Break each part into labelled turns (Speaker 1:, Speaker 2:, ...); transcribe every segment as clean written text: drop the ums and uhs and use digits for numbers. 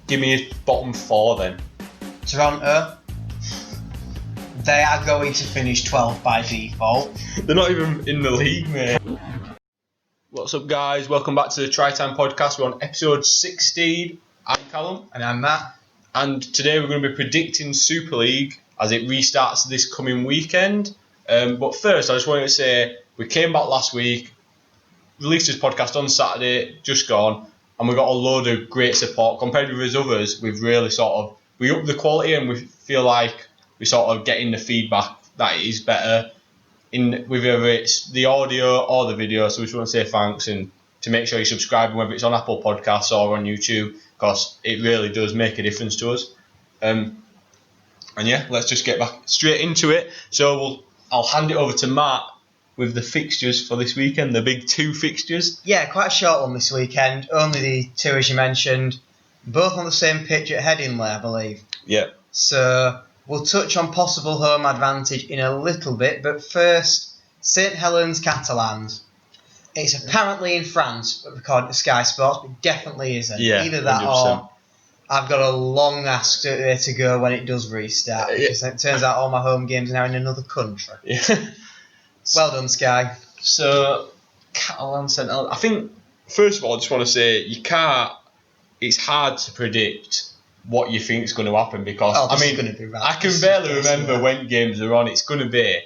Speaker 1: Give me a bottom 4 then.
Speaker 2: Toronto, they are going to finish 12th by default.
Speaker 1: They're not even in the league, mate. What's up, guys? Welcome back to the Try Time podcast. We're on episode 16. I'm Callum.
Speaker 2: And I'm Matt.
Speaker 1: And today we're going to be predicting Super League as it restarts this coming weekend. But first, I just wanted to say we came back last week, released this podcast on Saturday, just gone, and we got a load of great support. Compared with us others, we've really we upped the quality and we feel like we're sort of getting the feedback that it is better with whether it's the audio or the video. So we just want to say thanks and to make sure you subscribe, whether it's on Apple Podcasts or on YouTube, because it really does make a difference to us. And yeah, let's just get back straight into it. So I'll hand it over to Matt with the fixtures for this weekend, the big 2 fixtures.
Speaker 2: Yeah, quite a short one this weekend. Only the 2, as you mentioned. Both on the same pitch at Headingley, I believe.
Speaker 1: Yeah.
Speaker 2: So we'll touch on possible home advantage in a little bit. But first, St Helens Catalans. It's apparently in France, according to Sky Sports, but definitely isn't.
Speaker 1: Yeah,
Speaker 2: either that
Speaker 1: 100%.
Speaker 2: or I've got a long ass way to go when it does restart. Because it turns out all my home games are now in another country.
Speaker 1: Yeah.
Speaker 2: Well done, Sky.
Speaker 1: So, Catalan St Helens. I think, first of all, I just want to say, it's hard to predict what you think is going to happen because,
Speaker 2: going to be right.
Speaker 1: I can barely remember when games are on. It's going to be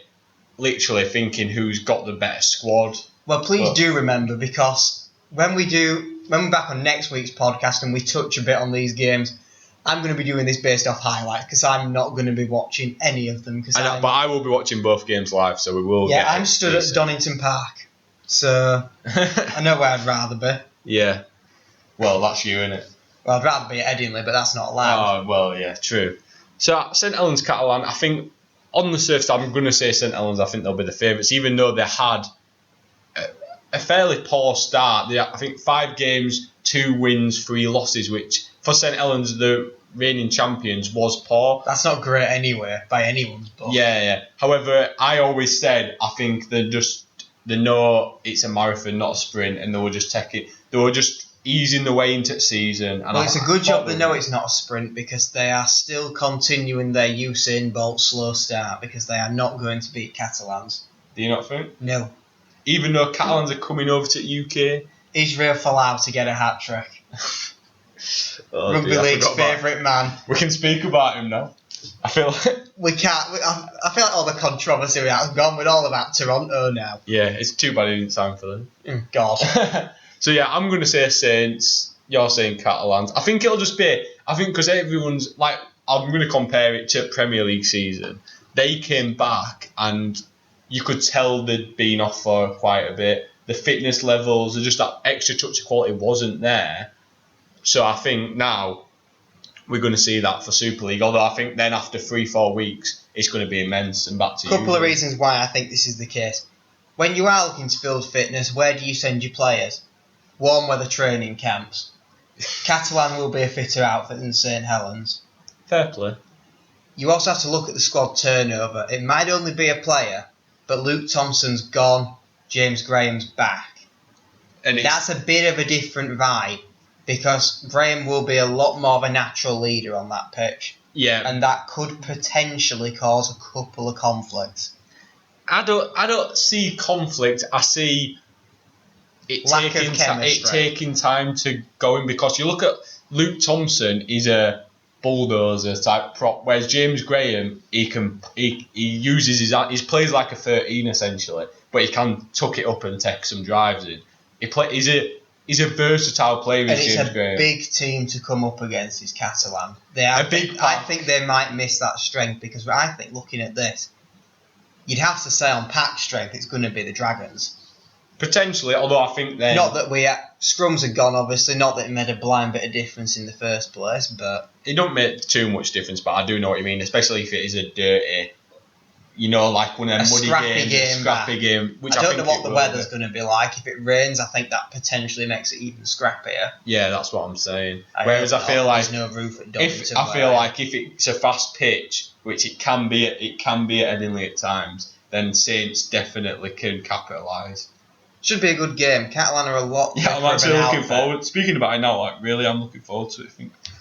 Speaker 1: literally thinking who's got the better squad.
Speaker 2: Well, please do remember, because when we're back on next week's podcast and we touch a bit on these games, I'm going to be doing this based off highlights because I'm not going to be watching any of them.
Speaker 1: But I will be watching both games live, so we will.
Speaker 2: Yeah, I'm stood at Donington Park, so I know where I'd rather be.
Speaker 1: Yeah, well, that's you, innit?
Speaker 2: Well, I'd rather be at Headingley, but that's not allowed.
Speaker 1: Oh, well, yeah, true. So St Helens Catalan, I think on the surface, I'm going to say St Helens. I think they'll be the favourites, even though they had a fairly poor start. I think 5 games, 2 wins, 3 losses, which for St Helens, the reigning champions, was poor.
Speaker 2: That's not great anyway, by anyone's book.
Speaker 1: Yeah. However, I always said I think they know it's a marathon, not a sprint, and they were just easing the way into the season. And
Speaker 2: well, it's a good job they know it's not a sprint, because they are still continuing their Usain Bolt slow start, because they are not going to beat Catalans.
Speaker 1: Do you not think?
Speaker 2: No.
Speaker 1: Even though Catalans are coming over to UK?
Speaker 2: Israel Folau to get a hat-trick. Rugby League's favourite man.
Speaker 1: We can speak about him now. I feel like...
Speaker 2: We can't. I feel like all the controversy has gone. We're all about Toronto now.
Speaker 1: Yeah, it's too bad he didn't sign for them.
Speaker 2: God.
Speaker 1: So yeah, I'm going to say Saints. You're saying Catalans. I think it'll just be... I think because everyone's... like, I'm going to compare it to Premier League season. They came back and you could tell they'd been off for quite a bit. The fitness levels, just that extra touch of quality wasn't there. So I think now we're going to see that for Super League. Although I think then after 3-4 weeks, it's going to be immense and back to you.
Speaker 2: Couple of reasons why I think this is the case. When you are looking to build fitness, where do you send your players? Warm weather training camps. Catalan will be a fitter outfit than St Helens.
Speaker 1: Fair play.
Speaker 2: You also have to look at the squad turnover. It might only be a player, but Luke Thompson's gone, James Graham's back. And that's a bit of a different vibe, because Graham will be a lot more of a natural leader on that pitch.
Speaker 1: Yeah.
Speaker 2: And that could potentially cause a couple of conflicts.
Speaker 1: I don't see conflict. I see it taking time to go in, because you look at Luke Thompson, he's a bulldozer type prop, whereas James Graham, he uses he plays like a 13 essentially, but he can tuck it up and take some drives in. He's a versatile player.
Speaker 2: And it's a big team to come up against is Catalan. I think they might miss that strength, because I think looking at this, you'd have to say on pack strength it's going to be the Dragons.
Speaker 1: Potentially, although I think they...
Speaker 2: Not that scrums are gone, obviously, not that it made a blind bit of difference in the first place, but...
Speaker 1: It don't make too much difference, but I do know what you mean, especially if it is a dirty... like one of them scrappy game. Which I don't know what the weather's
Speaker 2: going to be like. If it rains, I think that potentially makes it even scrappier.
Speaker 1: Yeah, that's what I'm saying. Whereas I feel like
Speaker 2: there's no roof at Donington.
Speaker 1: If it's a fast pitch, which it can be at Headingley at times, then Saints definitely can capitalise.
Speaker 2: Should be a good game. Catalan are a lot.
Speaker 1: Yeah, I'm actually looking forward. Speaking about it now, really, I'm looking forward to it.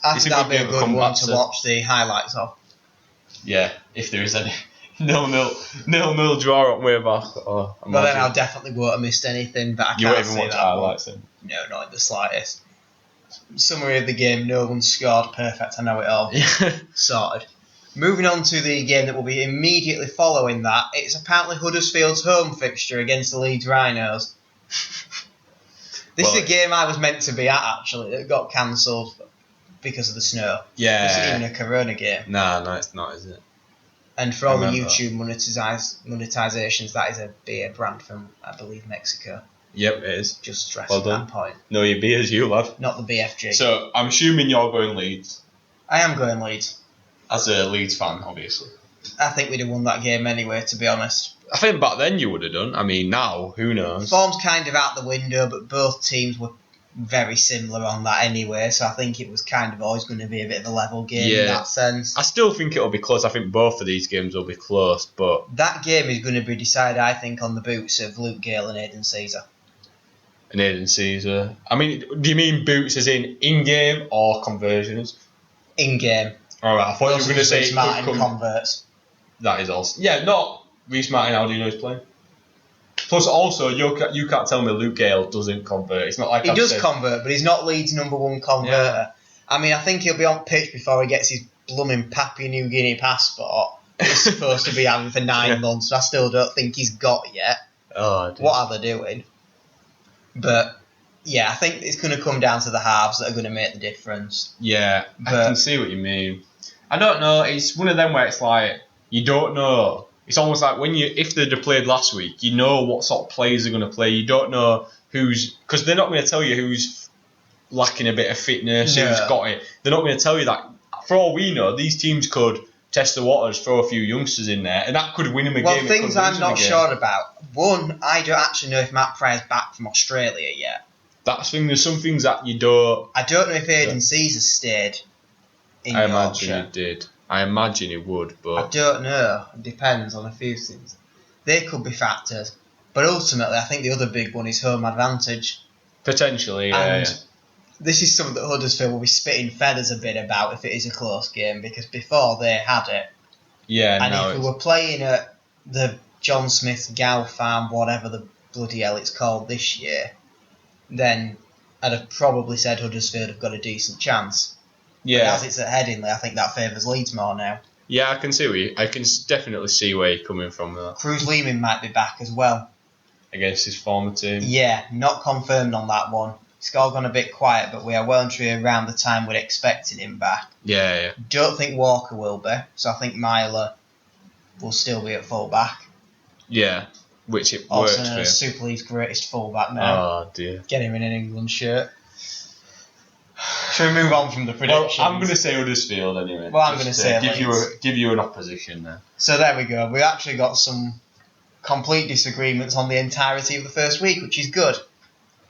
Speaker 2: I think that'll be a good one to watch the highlights of.
Speaker 1: Yeah, if there is any 0-0 draw on way back.
Speaker 2: But then I definitely won't have missed anything. But I can't
Speaker 1: you won't even
Speaker 2: see
Speaker 1: watch
Speaker 2: that
Speaker 1: highlights
Speaker 2: then? No, not in the slightest. Summary of the game: no one scored. Perfect. I know it all. Sorted. Moving on to the game that will be immediately following that, it's apparently Huddersfield's home fixture against the Leeds Rhinos. This is a game I was meant to be at, actually, that got cancelled because of the snow.
Speaker 1: Yeah.
Speaker 2: This isn't even a Corona game.
Speaker 1: No, it's not, is it?
Speaker 2: And for all the YouTube monetisations, that is a beer brand from, I believe, Mexico.
Speaker 1: Yep, it is.
Speaker 2: Just stressing that point.
Speaker 1: No, your beers, you lad.
Speaker 2: Not the BFG.
Speaker 1: So, I'm assuming you're going Leeds.
Speaker 2: I am going Leeds.
Speaker 1: As a Leeds fan, obviously.
Speaker 2: I think we'd have won that game anyway, to be honest.
Speaker 1: I think back then you would have done. I mean, now, who knows?
Speaker 2: Form's kind of out the window, but both teams were very similar on that anyway, so I think it was kind of always going to be a bit of a level game in that sense.
Speaker 1: I still think it'll be close. I think both of these games will be close, but...
Speaker 2: That game is going to be decided, I think, on the boots of Luke Gale and Aidan Caesar.
Speaker 1: And Aidan Caesar. I mean, do you mean boots as in-game or conversions?
Speaker 2: In-game.
Speaker 1: Alright, I thought you were going to say...
Speaker 2: Martin converts.
Speaker 1: That is also... Yeah, not Reece Martin, how do you know he's playing? Plus, also, you can't tell me Luke Gale doesn't convert. It's not like
Speaker 2: he does convert, but he's not Leeds' #1 converter. Yeah. I mean, I think he'll be on pitch before he gets his blooming Papua New Guinea passport. He's supposed to be having for 9 months, so I still don't think he's got yet.
Speaker 1: Oh, dear.
Speaker 2: What are they doing? But, yeah, I think it's going to come down to the halves that are going to make the difference.
Speaker 1: Yeah, I can see what you mean. I don't know. It's one of them where it's like, you don't know. It's almost like if they'd have played last week, you know what sort of players they're going to play. You don't know because they're not going to tell you who's lacking a bit of fitness, who's got it. They're not going to tell you that. For all we know, these teams could test the waters, throw a few youngsters in there, and that could win them a game.
Speaker 2: Well, things I'm not sure about. One, I don't actually know if Matt Pryor's back from Australia yet.
Speaker 1: That's the thing. There's some things that you don't.
Speaker 2: I don't know if Aidan Caesar stayed in Yorkshire.
Speaker 1: I imagine he did. I imagine it would, but...
Speaker 2: I don't know. It depends on a few things. They could be factors. But ultimately, I think the other big one is home advantage.
Speaker 1: Potentially, yeah.
Speaker 2: And this is something that Huddersfield will be spitting feathers a bit about if it is a close game, because before they had it.
Speaker 1: Yeah,
Speaker 2: and if we were playing at the John Smith Gow Farm, whatever the bloody hell it's called this year, then I'd have probably said Huddersfield have got a decent chance. Yeah. But as it's at Headingley, I think that favours Leeds more now.
Speaker 1: Yeah, I can definitely see where you're coming from there.
Speaker 2: Cruz Lehman might be back as well.
Speaker 1: Against his former team.
Speaker 2: Yeah, not confirmed on that one. It's all gone a bit quiet, but we are well and truly around the time we're expecting him back.
Speaker 1: Yeah.
Speaker 2: Don't think Walker will be, so I think Myler will still be at full back.
Speaker 1: Yeah, which it
Speaker 2: also
Speaker 1: works for.
Speaker 2: Also Super League's greatest full-back now.
Speaker 1: Oh, dear.
Speaker 2: Get him in an England shirt. Shall we move on from the predictions?
Speaker 1: Well, I'm going to say Huddersfield anyway.
Speaker 2: Well, I'm going to say
Speaker 1: give you an opposition there.
Speaker 2: So there we go. We actually got some complete disagreements on the entirety of the first week, which is good.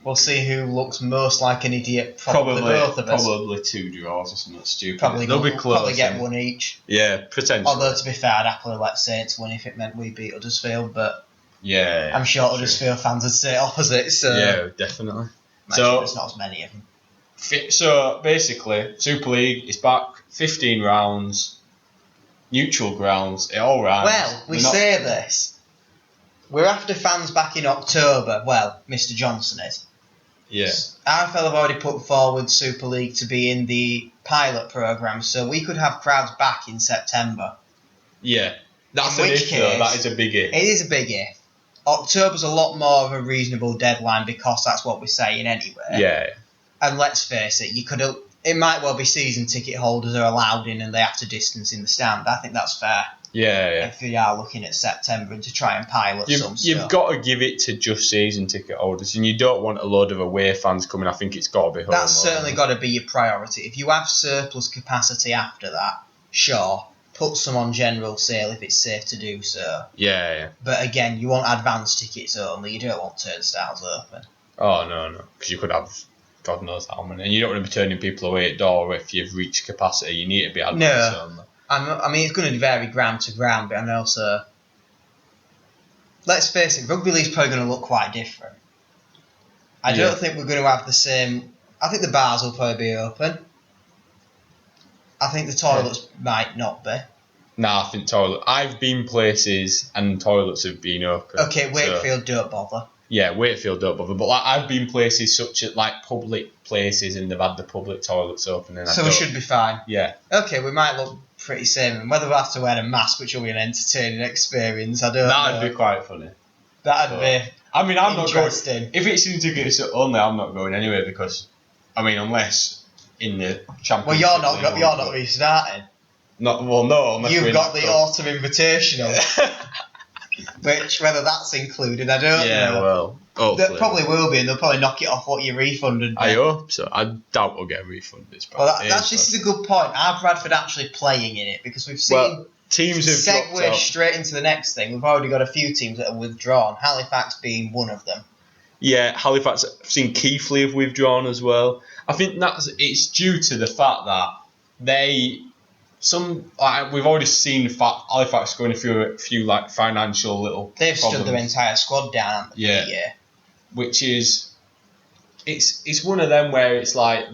Speaker 2: We'll see who looks most like an idiot. Probably both of us.
Speaker 1: Probably 2 draws or something stupid.
Speaker 2: They'll be close. Probably get one each.
Speaker 1: Yeah, potentially.
Speaker 2: Although, to be fair, I'd happily let Saints win if it meant we beat Huddersfield, but
Speaker 1: yeah,
Speaker 2: I'm sure Huddersfield fans would say opposite. So
Speaker 1: yeah, definitely.
Speaker 2: So there's not as many of them.
Speaker 1: So basically, Super League is back. 15 rounds, neutral grounds. It all rhymes.
Speaker 2: Well, we say this. We're after fans back in October. Well, Mr. Johnson is.
Speaker 1: Yeah.
Speaker 2: RFL have already put forward Super League to be in the pilot programme, so we could have crowds back in September.
Speaker 1: Yeah. That's an if, though. That is a big if.
Speaker 2: It is a big if. October's a lot more of a reasonable deadline because that's what we're saying anyway.
Speaker 1: Yeah.
Speaker 2: And let's face it, it might well be season ticket holders are allowed in and they have to distance in the stand. I think that's fair.
Speaker 1: Yeah.
Speaker 2: If we are looking at September and to try and pilot some stuff.
Speaker 1: You've got to give it to just season ticket holders, and you don't want a load of away fans coming. I think it's got to be home.
Speaker 2: That's certainly got to be your priority. If you have surplus capacity after that, sure, put some on general sale if it's safe to do so.
Speaker 1: Yeah.
Speaker 2: But again, you want advance tickets only. You don't want turnstiles open.
Speaker 1: Oh, no. Because you could have God knows how many. And you don't want to be turning people away at door if you've reached capacity. You need to be advance only.
Speaker 2: I mean, it's going to vary ground to ground, but I know, so let's face it, Rugby League's probably going to look quite different. I don't think we're going to have the same. I think the bars will probably be open. I think the toilets might not be.
Speaker 1: Nah, I think toilet. I've been places and toilets have been open.
Speaker 2: Okay, Wakefield, don't bother.
Speaker 1: Yeah, Wakefield don't bother. But like, I've been places such as like public places and they've had the public toilets open. And
Speaker 2: so we should be fine.
Speaker 1: Yeah.
Speaker 2: Okay, we might look pretty same. And whether we have to wear a mask, which will be an entertaining experience, I don't know.
Speaker 1: That'd be quite funny.
Speaker 2: That'd be.
Speaker 1: I mean, I'm not going.
Speaker 2: Interesting.
Speaker 1: If it's in tickets only, I'm not going anyway because, I mean, unless in the Championship.
Speaker 2: Well, you're not restarting.
Speaker 1: No, unless
Speaker 2: you've got the autumn invitational, which whether that's included, I don't know.
Speaker 1: Yeah, well, hopefully.
Speaker 2: That probably will be, and they'll probably knock it off what you refunded.
Speaker 1: I hope so. I doubt we'll get refunded.
Speaker 2: This is a good point. Are Bradford actually playing in it? Because we've seen
Speaker 1: teams have
Speaker 2: segue straight into the next thing. We've already got a few teams that are withdrawn. Halifax being one of them.
Speaker 1: Yeah, Halifax. I've seen Keighley have withdrawn as well. I think it's due to the fact that we've already seen Halifax going through a few like financial little.
Speaker 2: They've
Speaker 1: problems.
Speaker 2: stood their entire squad down.
Speaker 1: Yeah. Which is, it's one of them where it's like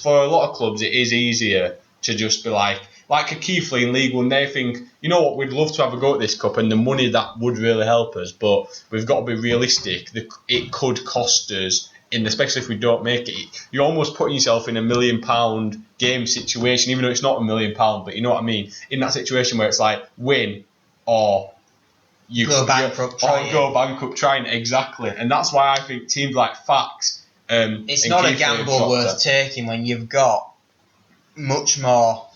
Speaker 1: for a lot of clubs it is easier to just be like a Keighley in League One. They think, you know what, we'd love to have a go at this cup and the money that would really help us, but we've got to be realistic. It could cost us. Especially if we don't make it, you're almost putting yourself in £1 million game situation, even though it's not £1 million, but you know what I mean? In that situation where it's like win or you
Speaker 2: go bankrupt
Speaker 1: trying exactly. And that's why I think teams like Fax
Speaker 2: it's not a gamble worth taking when you've got much more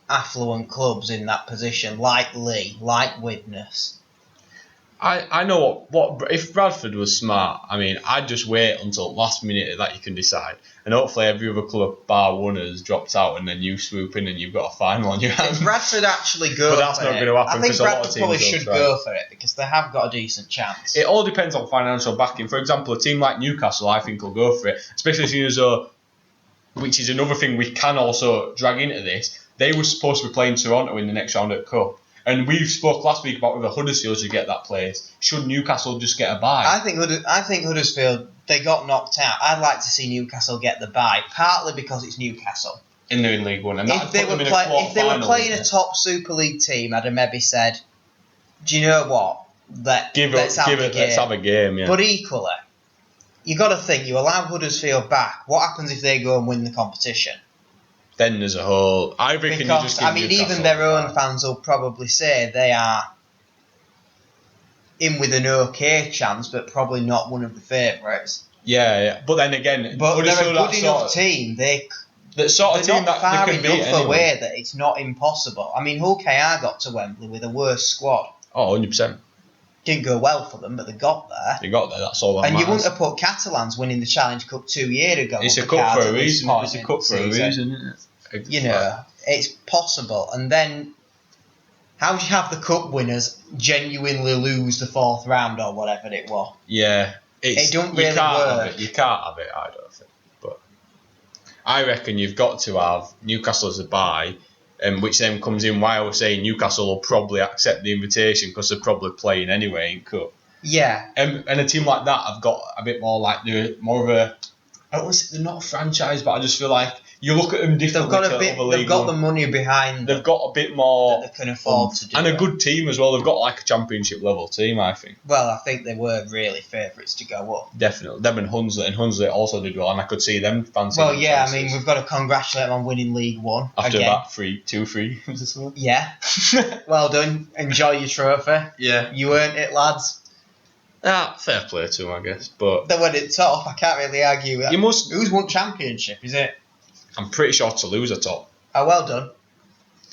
Speaker 2: affluent clubs in that position, like Lee, like Widnes.
Speaker 1: I know what if Bradford was smart, I mean, I'd just wait until last minute that you can decide. And hopefully every other club bar one has dropped out and then you swoop in and you've got a final on your hands.
Speaker 2: If Bradford actually go
Speaker 1: but that's not going to happen.
Speaker 2: I think Bradford probably should go for it because they have got a decent chance.
Speaker 1: It all depends on financial backing. For example, a team like Newcastle, I think, will go for it, especially seeing as though, which is another thing we can also drag into this, they were supposed to be playing Toronto in the next round at Cup. And we spoke last week about whether Huddersfield should get that place. Should Newcastle just get a bye?
Speaker 2: I think Huddersfield, they got knocked out. I'd like to see Newcastle get the bye, partly because it's Newcastle.
Speaker 1: In the League One. And
Speaker 2: if they were playing a top Super League team, I'd have maybe said, do you know what? Let's have
Speaker 1: a game, yeah.
Speaker 2: But equally, you got to think, you allow Huddersfield back. What happens if they go and win the competition?
Speaker 1: Then there's a whole. I reckon you just give
Speaker 2: even their own fans will probably say they are in with an okay chance, but probably not one of the favourites.
Speaker 1: Yeah. But then again,
Speaker 2: they're a good enough team. They're not far enough away that it's not impossible. I mean, Hull KR got to Wembley with a worse squad.
Speaker 1: Oh, 100%.
Speaker 2: Didn't go well for them, but they got there.
Speaker 1: That's all that matters.
Speaker 2: And you wouldn't have put Catalans winning the Challenge Cup 2 years ago.
Speaker 1: It's a cup for a reason. It's a cup for a reason, isn't it?
Speaker 2: You know, it's possible. And then, how do you have the cup winners genuinely lose the fourth round or whatever it was?
Speaker 1: Yeah.
Speaker 2: It don't really work.
Speaker 1: You can't have it, I don't think. But I reckon you've got to have Newcastle as a bye, which then comes in why I was saying Newcastle will probably accept the invitation because they're probably playing anyway in Cup.
Speaker 2: Yeah.
Speaker 1: And a team like that have got a bit more like they're more of a. I don't want to say they're not a franchise, but I just feel like you look at them differently.
Speaker 2: They've got the money behind them.
Speaker 1: They've got a bit more
Speaker 2: that they can afford to do.
Speaker 1: And a good team as well. They've got like a championship level team, I think.
Speaker 2: Well, I think they were really favourites to go up.
Speaker 1: Definitely. Them and Hunsley also did well, and I could see them fancy.
Speaker 2: Well, yeah, I mean, we've got to congratulate them on winning League One.
Speaker 1: After about 2-3.
Speaker 2: Yeah. Well done. Enjoy your trophy.
Speaker 1: Yeah.
Speaker 2: You earned it, lads.
Speaker 1: Fair play to them, I guess. But
Speaker 2: they won it top. I can't really argue with that. Who's won championship, is it?
Speaker 1: I'm pretty sure Toulouse are top.
Speaker 2: Oh, well done.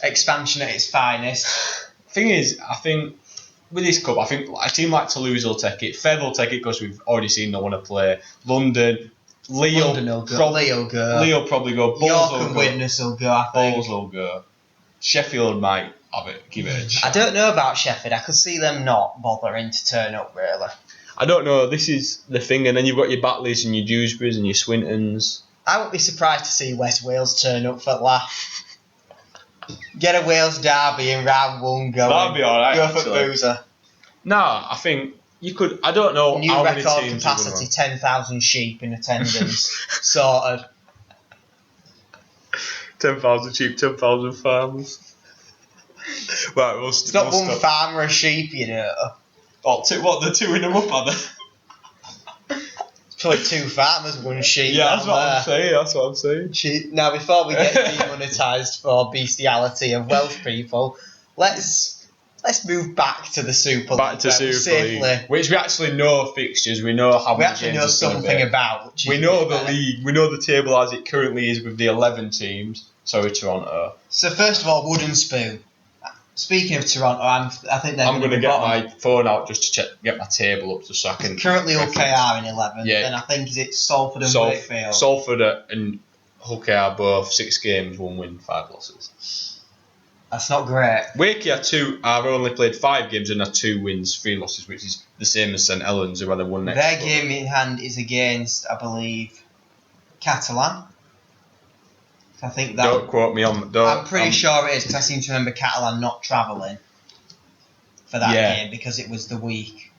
Speaker 2: Expansion at its finest.
Speaker 1: Thing is, I think with this cup, I think a team like Toulouse will take it. Fev will take it because we've already seen no one to play. London will go. Leo probably go.
Speaker 2: York and Widnes will go, I think.
Speaker 1: Bulls will go. Sheffield might give it a chance.
Speaker 2: I don't know about Sheffield. I could see them not bothering to turn up, really.
Speaker 1: I don't know. This is the thing. And then you've got your Batleys and your Dewsburys and your Swintons.
Speaker 2: I wouldn't be surprised to see West Wales turn up for laugh. Get a Wales derby in round one going.
Speaker 1: That'd be alright.
Speaker 2: Go for Boozer.
Speaker 1: No, I think you could. I don't know
Speaker 2: New
Speaker 1: how many
Speaker 2: record
Speaker 1: teams
Speaker 2: capacity, 10,000 sheep in attendance. Sorted.
Speaker 1: 10,000 sheep, 10,000 farmers. Right,
Speaker 2: It's not one farmer a sheep, you know.
Speaker 1: What, they're two in them up, are they?
Speaker 2: It's probably two farmers, one sheep.
Speaker 1: Yeah, that's what I'm saying.
Speaker 2: Sheep. Now, before we get demonetised for bestiality of Welsh people, let's move back to the Super League.
Speaker 1: Back to Super League, which we actually know fixtures. We know how
Speaker 2: we
Speaker 1: many
Speaker 2: actually
Speaker 1: games
Speaker 2: know
Speaker 1: it's gonna
Speaker 2: something
Speaker 1: be.
Speaker 2: about.
Speaker 1: We know the league. We know the table as it currently is with the 11 teams. Sorry, Toronto.
Speaker 2: So first of all, Wooden Spoon. Speaking of Toronto, I think they're.
Speaker 1: I'm going to get my phone out just to get my table up so I can.
Speaker 2: Currently, OKR in 11th.
Speaker 1: Yeah.
Speaker 2: And I think it's Salford and Wakefield.
Speaker 1: Salford and Hull are both 6 games, 1 win, 5 losses.
Speaker 2: That's not great.
Speaker 1: Wakey are only played 5 games and are 2 wins, 3 losses, which is the same as St Helens, who had a 1 next.
Speaker 2: Their game in hand is against, I believe, Catalan. I think that.
Speaker 1: Don't quote me on.
Speaker 2: I'm pretty sure it is because I seem to remember Catalan not travelling for that game because it was the week.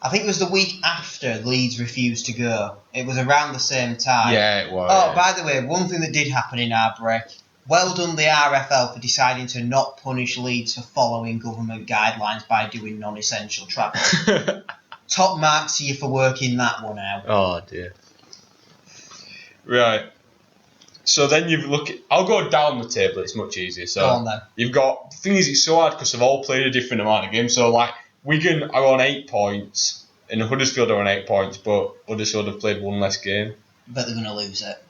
Speaker 2: I think it was the week after Leeds refused to go. It was around the same time.
Speaker 1: Yeah, it was.
Speaker 2: Oh, by the way, one thing that did happen in our break. Well done, the RFL, for deciding to not punish Leeds for following government guidelines by doing non-essential travel. Top marks to you for working that one out.
Speaker 1: Oh dear. Right. So then you look at... I'll go down the table, it's much easier. So
Speaker 2: go on then.
Speaker 1: You've got... The thing is, it's so hard because they've all played a different amount of games. So, like, Wigan are on 8 points and Huddersfield are on 8 points, but Huddersfield have played 1 less game.
Speaker 2: But they're going to lose it.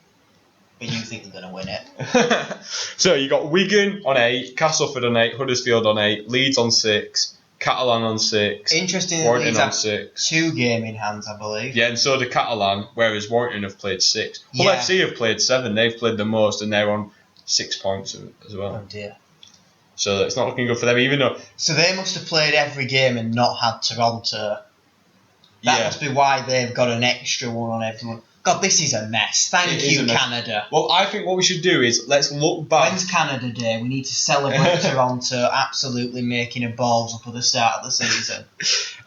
Speaker 2: But you think they're going to win it.
Speaker 1: So, you got Wigan on 8, Castleford on 8, Huddersfield on 8, Leeds on 6, Catalan on 6.
Speaker 2: Interesting.
Speaker 1: Warrington on 6.
Speaker 2: 2 game in hands, I believe.
Speaker 1: Yeah, and so do Catalan, whereas Warrington have played 6. Hull FC have played 7. They've played the most, and they're on 6 points as well.
Speaker 2: Oh dear.
Speaker 1: So it's not looking good for them, even though.
Speaker 2: So they must have played every game and not had Toronto. That must be why they've got an extra one on everyone. God, this is a mess. Thank you, Canada.
Speaker 1: Well, I think what we should do is let's look back.
Speaker 2: When's Canada Day? We need to celebrate Toronto absolutely making a balls up at the start of the season.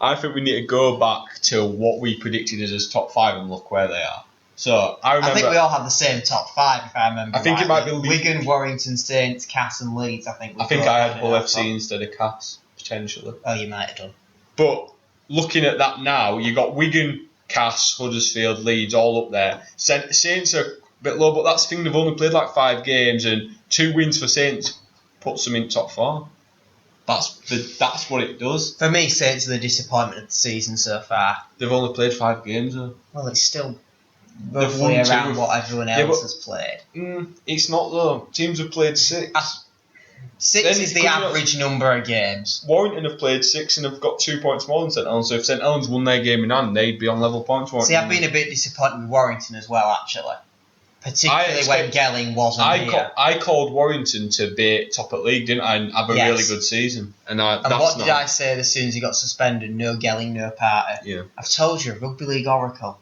Speaker 1: I think we need to go back to what we predicted as top 5 and look where they are. So I remember.
Speaker 2: I think we all have the same top 5, if I remember.
Speaker 1: I think it might be
Speaker 2: Wigan, Warrington, Saints, Cass, and Leeds. I think
Speaker 1: I had Hull FC instead of Cass potentially.
Speaker 2: Oh, you might have done.
Speaker 1: But looking at that now, you got Wigan, Cass, Huddersfield, Leeds all up there. Saints are a bit low, but that's the thing, they've only played like 5 games and 2 wins for Saints puts them in top 4. That's what it does.
Speaker 2: For me, Saints are the disappointment of the season so far.
Speaker 1: They've only played 5 games though.
Speaker 2: Well, it's still roughly around what everyone else has played.
Speaker 1: It's not though. Teams have played 6.
Speaker 2: 6 is the average number of games.
Speaker 1: Warrington have played 6 and have got 2 points more than St Helens. So if St Helens won their game in hand, they'd be on level points.
Speaker 2: See, I've been a bit disappointed with Warrington as well, actually. Particularly when Gelling wasn't here.
Speaker 1: I called Warrington to be top at league, didn't I? And have a really good season. And what
Speaker 2: did I say as soon as he got suspended? No Gelling, no party.
Speaker 1: Yeah.
Speaker 2: I've told you, Rugby League Oracle.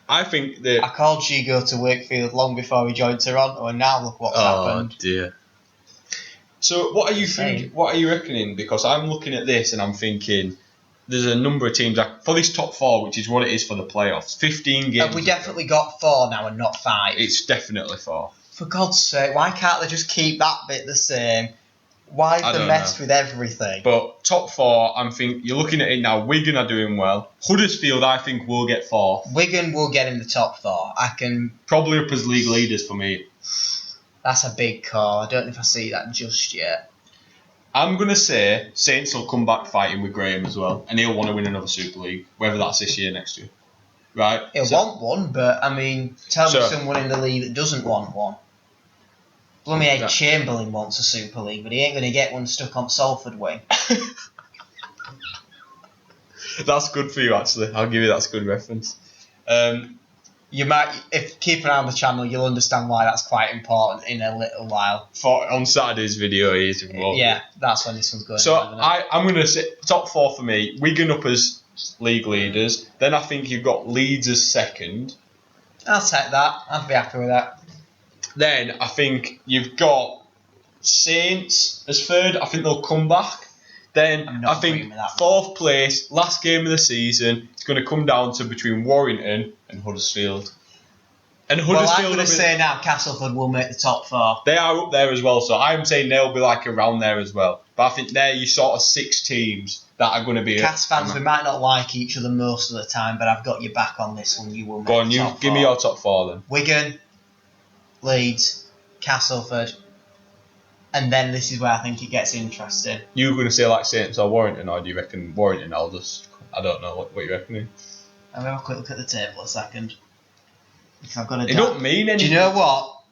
Speaker 1: I think that...
Speaker 2: I called Gigo to Wakefield long before he joined Toronto, and now look what's happened.
Speaker 1: Oh, dear. So what are you thinking? What are you reckoning? Because I'm looking at this and I'm thinking there's a number of teams for this top 4, which is what it is for the playoffs. 15 games.
Speaker 2: Have we definitely got 4 now and not 5?
Speaker 1: It's definitely 4.
Speaker 2: For God's sake, why can't they just keep that bit the same? Why have they messed with everything?
Speaker 1: But top 4, you're looking at it now. Wigan are doing well. Huddersfield, I think, will get 4th.
Speaker 2: Wigan will get in the top 4.
Speaker 1: Probably up as league leaders for me.
Speaker 2: That's a big call. I don't know if I see that just yet.
Speaker 1: I'm going to say Saints will come back fighting with Graham as well. And he'll want to win another Super League, whether that's this year, next year. Right?
Speaker 2: He'll want one, but, tell me someone in the league that doesn't want one. Blooming Ed Chamberlain wants a Super League, but he ain't going to get one stuck on Salford wing.
Speaker 1: That's good for you, actually. I'll give you that's a good reference.
Speaker 2: You might, if keep an eye on the channel, you'll understand why that's quite important in a little while.
Speaker 1: On Saturday's video, he is involved.
Speaker 2: Yeah, that's when this one's going.
Speaker 1: So I'm going to say top 4 for me. Wigan up as league leaders. Then I think you've got Leeds as second.
Speaker 2: I'll take that. I'd be happy with that.
Speaker 1: Then I think you've got Saints as third. I think they'll come back. Then I think 4th place, last game of the season, it's going to come down to between Warrington and Huddersfield. And Huddersfield.
Speaker 2: Well, I'm going to say now Castleford will make the top 4.
Speaker 1: They are up there as well, so I'm saying they'll be like around there as well. But I think they're your sort of 6 teams that are going to be.
Speaker 2: Cas fans, we might not like each other most of the time, but I've got your back on this one. You will make
Speaker 1: Go on,
Speaker 2: the top 4.
Speaker 1: Give me your top 4 then.
Speaker 2: Wigan, Leeds, Castleford. And then this is where I think it gets interesting.
Speaker 1: You were going to say like Saints or Warrington, or do you reckon Warrington? I don't know what you reckon.
Speaker 2: I'll have a quick look at the table a second. Because I've got
Speaker 1: it don't mean anything.
Speaker 2: Do you know what?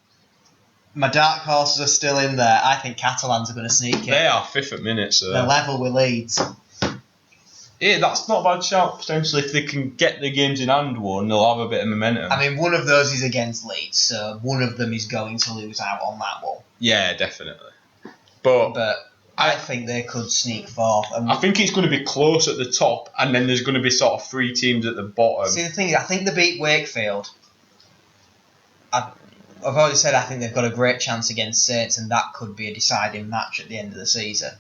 Speaker 2: My dark horses are still in there. I think Catalans are going to sneak in.
Speaker 1: They are 5th at minute, so
Speaker 2: they're level with Leeds.
Speaker 1: Yeah, that's not a bad shout. Potentially, if they can get the games in hand won, they'll have a bit of momentum.
Speaker 2: I mean, one of those is against Leeds, so one of them is going to lose out on that one.
Speaker 1: Yeah, definitely. But
Speaker 2: I think they could sneak 4th.
Speaker 1: I think it's going to be close at the top, and then there's going to be sort of 3 teams at the bottom.
Speaker 2: See, the thing is, I think they beat Wakefield. I've already said I think they've got a great chance against Saints, and that could be a deciding match at the end of the season.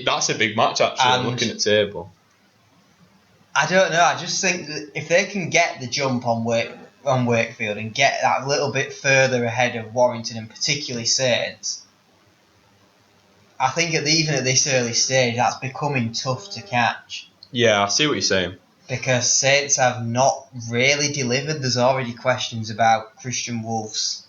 Speaker 1: That's a big match, actually, looking at the table.
Speaker 2: I don't know. I just think that if they can get the jump on Wakefield and get that a little bit further ahead of Warrington and particularly Saints, I think even at this early stage, that's becoming tough to catch.
Speaker 1: Yeah, I see what you're saying.
Speaker 2: Because Saints have not really delivered. There's already questions about Christian Wolf's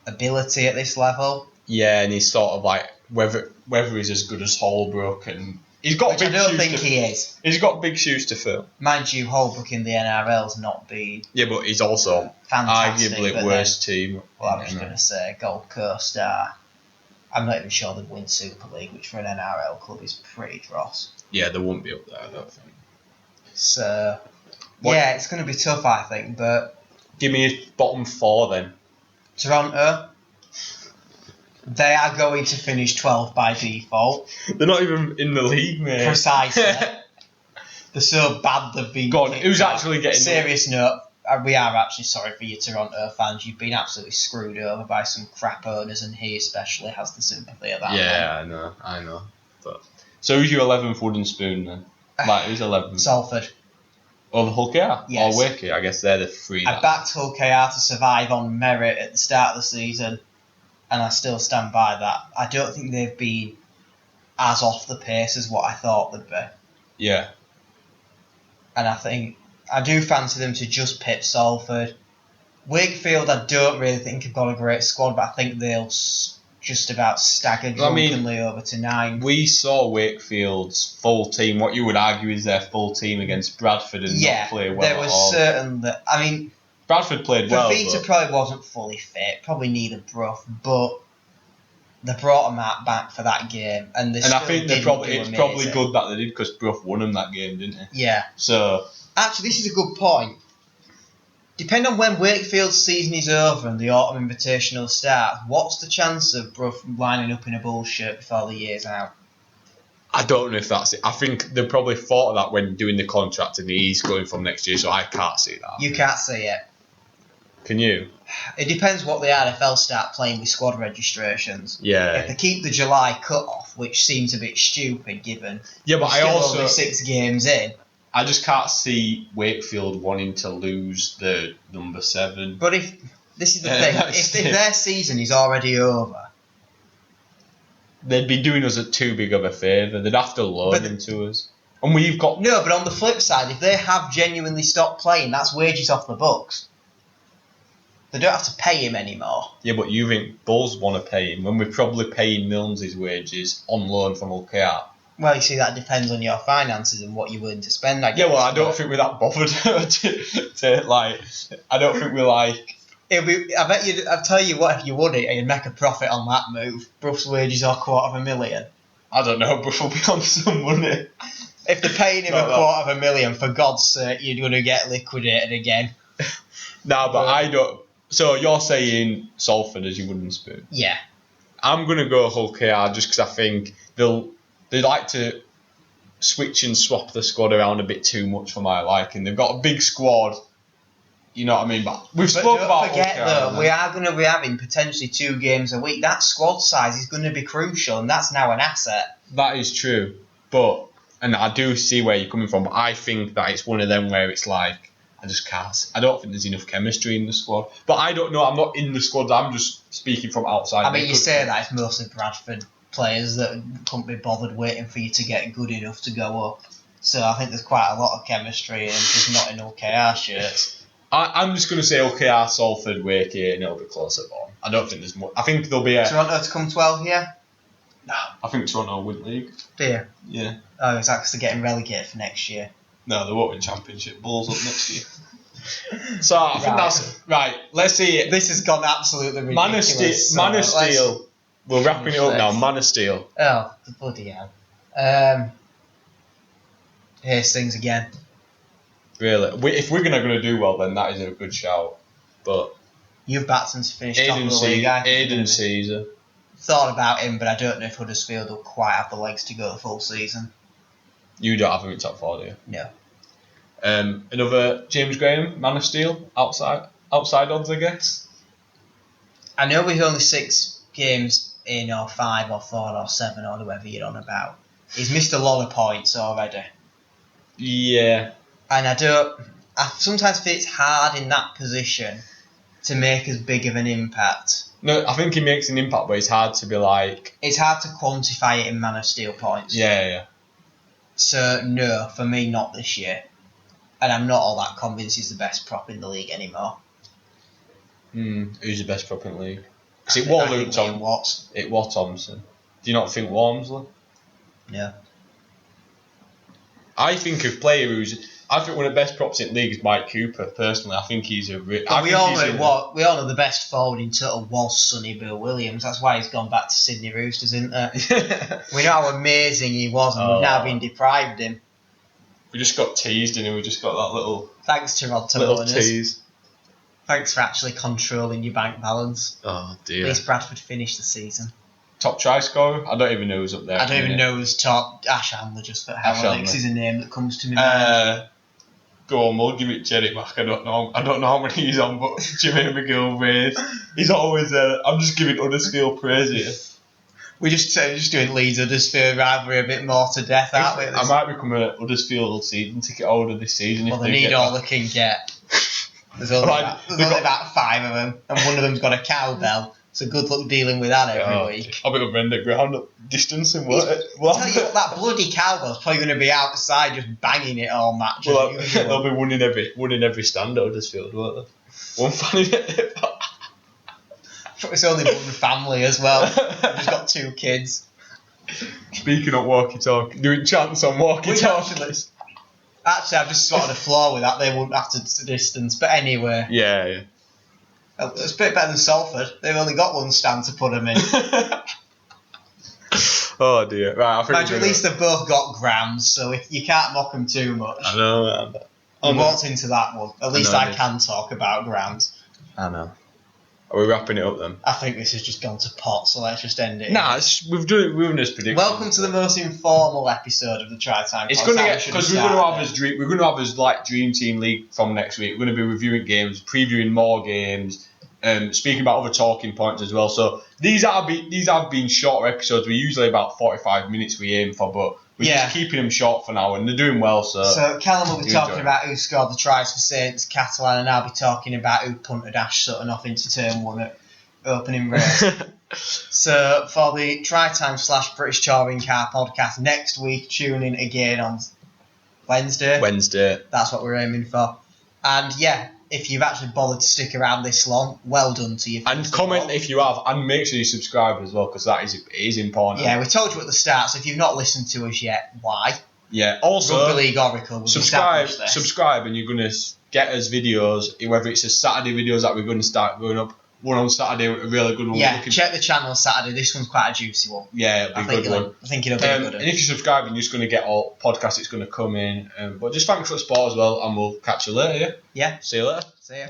Speaker 2: ability at this level.
Speaker 1: Yeah, and he's sort of like whether he's as good as Holbrook, and he's got.
Speaker 2: Which I don't think he is.
Speaker 1: He's got big shoes to fill.
Speaker 2: Mind you, Holbrook in the NRL's not been.
Speaker 1: Yeah, but he's also
Speaker 2: fantastic,
Speaker 1: arguably worst team.
Speaker 2: Well, I was going to say Gold Coast are. I'm not even sure they'd win Super League, which for an NRL club is pretty dross.
Speaker 1: Yeah, they won't be up there, I don't think.
Speaker 2: So, yeah, it's going to be tough, I think, but...
Speaker 1: Give me a bottom 4 then.
Speaker 2: Toronto, they are going to finish 12th by default.
Speaker 1: They're not even in the league, mate.
Speaker 2: Precisely. They're so bad they've been...
Speaker 1: God, who's actually getting...
Speaker 2: Serious note, we are actually sorry for you Toronto fans. You've been absolutely screwed over by some crap owners, and he especially has the sympathy of that.
Speaker 1: Yeah, I know. But so who's your 11th wooden spoon then? Like, who's 11th?
Speaker 2: Salford.
Speaker 1: Over Hull KR?
Speaker 2: Yes.
Speaker 1: Or Wakey? I guess they're the 3.
Speaker 2: I backed Hull KR to survive on merit at the start of the season, and I still stand by that. I don't think they've been as off the pace as what I thought they'd be.
Speaker 1: Yeah.
Speaker 2: And I do fancy them to just pip Salford. Wakefield, I don't really think have got a great squad, but I think they'll just about stagger drunkenly over to 9.
Speaker 1: We saw Wakefield's full team. What you would argue is their full team against Bradford and not play well.
Speaker 2: There was certain that
Speaker 1: Bradford played well.
Speaker 2: Fafita probably wasn't fully fit, probably neither Brough, but they brought him back for that game, and I think it's
Speaker 1: probably good that they did because Brough won them that game, didn't he?
Speaker 2: Yeah.
Speaker 1: So
Speaker 2: actually, this is a good point. Depending on when Wakefield's season is over and the autumn invitational starts, what's the chance of Brough lining up in a Bulls shirt before the year's out?
Speaker 1: I don't know if that's it. I think they probably thought of that when doing the contract, and he's going from next year, so I can't see that.
Speaker 2: You can't see it.
Speaker 1: Can you?
Speaker 2: It depends what the RFL start playing with squad registrations.
Speaker 1: Yeah.
Speaker 2: If they keep the July cut-off, which seems a bit stupid given
Speaker 1: but I also
Speaker 2: only 6 games in.
Speaker 1: I just can't see Wakefield wanting to lose the number 7.
Speaker 2: But this is the thing, if their season is already over,
Speaker 1: they'd be doing us too big of a favour. They'd have to loan them to us. And we've got...
Speaker 2: No, but on the flip side, if they have genuinely stopped playing, that's wages off the books. They don't have to pay him anymore.
Speaker 1: Yeah, but you think Bulls want to pay him when we're probably paying Milnes' wages on loan from UKR?
Speaker 2: Well, you see, that depends on your finances and what you're willing to spend, I guess.
Speaker 1: Yeah, well, I don't think we're that bothered I don't think we're like...
Speaker 2: I'll tell you what, if you won it, you'd make a profit on that move. Brough's wages are $250,000.
Speaker 1: I don't know, Brough will be on some money.
Speaker 2: If they're paying him $250,000, for God's sake, you're going to get liquidated again.
Speaker 1: No, but I don't... So you're saying Salford as your wooden spoon?
Speaker 2: Yeah.
Speaker 1: I'm going to go Hull KR just because I think they like to switch and swap the squad around a bit too much for my liking. They've got a big squad, you know what I mean? But we've spoken about
Speaker 2: don't forget, though, we are going to be having potentially 2 games a week. That squad size is going to be crucial, and that's now an asset.
Speaker 1: That is true. But, and I do see where you're coming from, but I think that it's one of them where it's like, I just can't. I don't think there's enough chemistry in the squad. But I don't know. I'm not in the squad. I'm just speaking from outside.
Speaker 2: I mean, you say that it's mostly Bradford players that couldn't be bothered waiting for you to get good enough to go up. So I think there's quite a lot of chemistry and just not in OKR shirts.
Speaker 1: I'm just going to say OKR, Salford, Wakey, and it'll be closer on. I don't think there's more. I think there'll be a...
Speaker 2: Toronto to come 12 here?
Speaker 1: No. I think Toronto will win league.
Speaker 2: Do you?
Speaker 1: Yeah.
Speaker 2: Oh, it's actually getting relegated for next year.
Speaker 1: No, they won't win Championship. Bulls up next year. So I think that's... Right, let's see.
Speaker 2: This has gone absolutely ridiculous.
Speaker 1: Man of Steel. We're wrapping it up now. Man of Steel.
Speaker 2: Oh, the bloody hell. Hastings again.
Speaker 1: Really? If we're going to do well, then that is a good shout. But...
Speaker 2: You've backed him to finish top of the league.
Speaker 1: Aidan Caesar.
Speaker 2: Thought about him, but I don't know if Huddersfield will quite have the legs to go the full season.
Speaker 1: You don't have him in top 4, do you?
Speaker 2: No.
Speaker 1: Another James Graham, Man of Steel, outside odds, I guess.
Speaker 2: I know we're only 6 games in, or 5, or 4, or 7, or whatever you're on about. He's missed a lot of points already.
Speaker 1: Yeah.
Speaker 2: And I sometimes feel it's hard in that position to make as big of an impact.
Speaker 1: No, I think he makes an impact, but it's hard to be like...
Speaker 2: It's hard to quantify it in Man of Steel points.
Speaker 1: Yeah.
Speaker 2: So, no, for me, not this year. And I'm not all that convinced he's the best prop in the league anymore.
Speaker 1: Who's the best prop in the league? Because it was Luke Thompson. It was Thompson. Do you not think Walmsley?
Speaker 2: No.
Speaker 1: I think one of the best props in the league is Mike Cooper. Personally, I think he's a.
Speaker 2: We all know the best forward in total was Sonny Bill Williams. That's why he's gone back to Sydney Roosters, isn't it? We know how amazing he was, and we've now been deprived him.
Speaker 1: We just got teased, and we just got that little.
Speaker 2: Thanks, Toronto
Speaker 1: little
Speaker 2: owners.
Speaker 1: Tease.
Speaker 2: Thanks for actually controlling your bank balance.
Speaker 1: Oh dear.
Speaker 2: At least Bradford finished the season.
Speaker 1: Top try scorer? I don't even know who's up there.
Speaker 2: I don't even know who's top. Ash Handler, just for hell. Alex is a name that comes to me mind.
Speaker 1: Go on, we'll give it Jerry back. I don't know how many he's on, but Jermaine McGilvray, he's always there. I'm just giving Huddersfield praise here.
Speaker 2: We're just doing Leeds Huddersfield rivalry a bit more to death, aren't we?
Speaker 1: I might become a Huddersfield season ticket holder this season.
Speaker 2: Well, they need all they can get. There's only about 5 of them, and one of them's got a cowbell. So good luck dealing with that every week.
Speaker 1: I'll be up around the ground distance and what?
Speaker 2: Tell you what, that bloody cowbell's probably going to be outside just banging it all match.
Speaker 1: Well, they'll be winning every stand at Huddersfield, won't they? One fan in it.
Speaker 2: It's only one family as well. We've just got 2 kids.
Speaker 1: Speaking of walkie-talkie, doing chants on walkie-talkies.
Speaker 2: Actually, I've just spotted a flaw with that. They wouldn't have to distance, but anyway.
Speaker 1: Yeah.
Speaker 2: It's a bit better than Salford. They've only got 1 stand to put them in.
Speaker 1: Oh dear. Right, I think
Speaker 2: at least they've both got grounds, so you can't mock them too much.
Speaker 1: I know.
Speaker 2: You walked into that one. At least I can talk about grounds.
Speaker 1: I know. Are we wrapping it up then?
Speaker 2: I think this has just gone to pot, so let's just end it.
Speaker 1: Nah, we've done this prediction.
Speaker 2: Welcome to the most informal episode of the Try Time.
Speaker 1: It's going to get, because we're going to have his like Dream Team League from next week. We're going to be reviewing games, previewing more games, speaking about other talking points as well. So these have been shorter episodes. We're usually about 45 minutes we aim for, but we're just keeping them short for now, and they're doing well. So Callum will be talking about who scored the tries for Saints, Catalan, and I'll be talking about who punted Ash Sutton off into turn 1 at opening race. So for the Try Time / British Touring Car podcast next week, tune in again on Wednesday. That's what we're aiming for. And if you've actually bothered to stick around this long, well done to you. And comment if you have, and make sure you subscribe as well, because that is important. Yeah, we told you at the start, so if you've not listened to us yet, why? Yeah, also, Rugby League Oracle, subscribe, and you're going to get us videos, whether it's a Saturday videos that we're going to start going up. One on Saturday, a really good one. Yeah, check the channel Saturday. This one's quite a juicy one. Yeah, it'll be a good one. I think it'll be a good one. And if you subscribe, you're just going to get all podcasts that's going to come in. But just thanks for the support as well, and we'll catch you later, yeah? See you later. See ya.